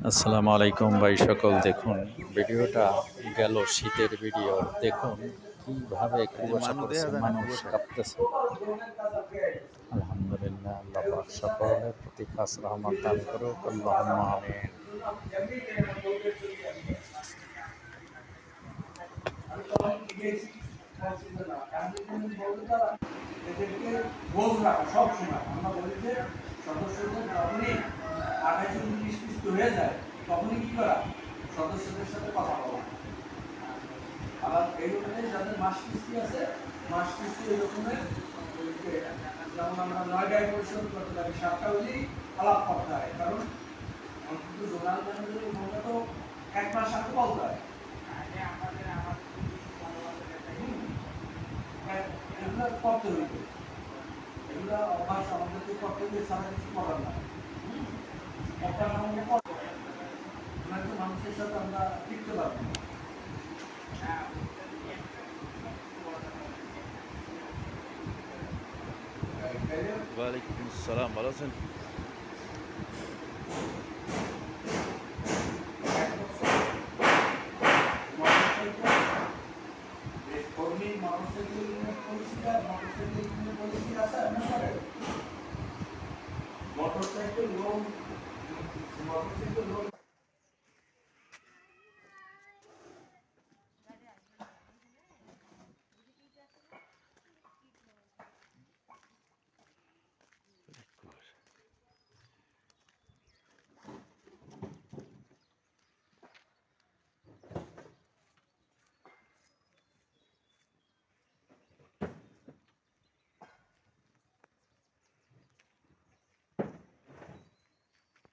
আসসালামু আলাইকুম ভাই সকল, দেখুন ভিডিওটা গেল শীতের ভিডিও। দেখুন কিভাবে এই যে কুয়াশা মানুষ পড়ছে, দেখা যায় না মানুষ কুয়াশায়। কাঁপতেছে। আলহামদুলিল্লাহ, আল্লাহ পাক সকলের প্রতি খাস রহমত দান করুক, আল্লাহুম্মা আমিন। এদেরকে গোল রাখা সব সময়। আমরা বলি যে সদস্যদের যখনই 28-29 পিস হয়ে যায় তখনই কি করা, সদস্যদের সাথে কথা বলা। আবার এই রকমের যাদের মাস কিস্তি আছে, মাস কিস্তি এই রকমের, যেমন আমরা 9টায় পরিশোধ করতে পারি, 7টা হলেই আলাপ করতে হয়। কারণ অন্তত জোনাল ম্যানেজারের ফোনটা তো 1 মাস আগে বলতে হয়। এগুলো করতে হইবে, এগুলো অভ্যাস আমাদেরকে করতে হইবে, সারা কিছু করার না। একটা আমাদের নয়তো মানুষের সাথে আমরা টিকতে পারবো না। ওয়ালাইকুম আসসালাম, ভালো আছেন? কর্মী মোটরসাইকেল পলিসি আছে আপনার মোটরসাইকেল লোন, মোটরসাইকেল